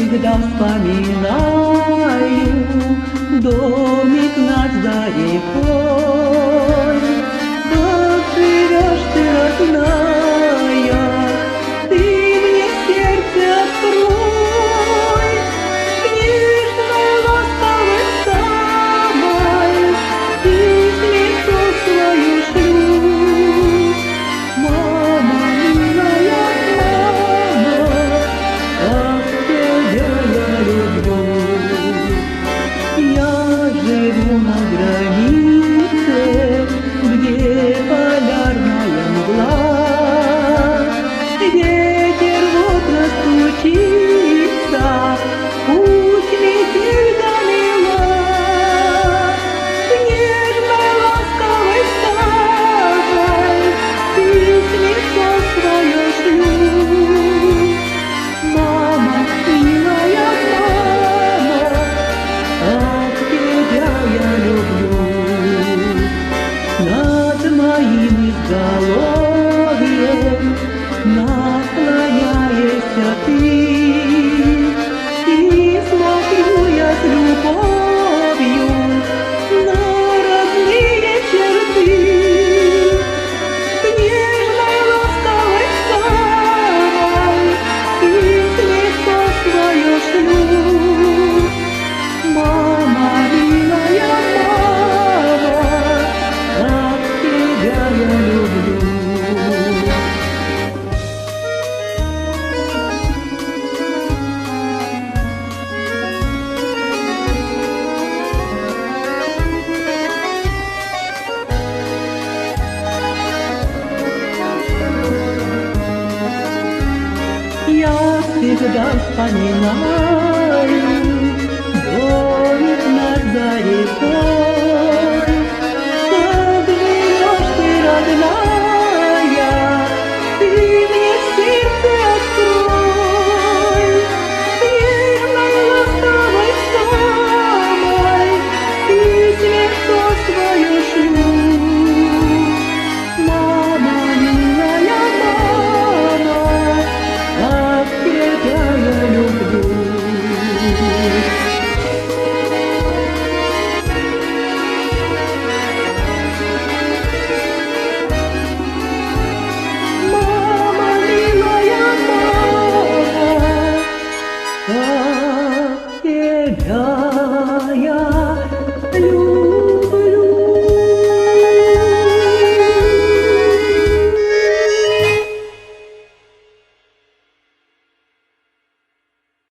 всегда вспоминаю домик над рекой. Как живешь ты, родная, ты мне сердце открой. Нежной, ласковой самой письмецо свою шлю. Мама, милая мама, как тебя я люблю. Я живу на границе, где полярная мгла. Ветер в окна стучится, пусть метель замела. Нежной, ласковой самой письмецо свое шлю. Мама, милая мама, как тебя я люблю. Над моим изголовьем наклоняешься ты, и смотрю я с любовью на родные черты. К нежной, ласковой самой письмецо свое шлю. Мама, милая мама, как тебя я люблю. Я всегда вспоминаю домик над рекой. Как живешь ты, родная, ты мне сердце открой. Нежной, ласковой самой письмецо свое шлю. Мама, милая мама, как тебя я люблю. Мама, милая мама, как тебя я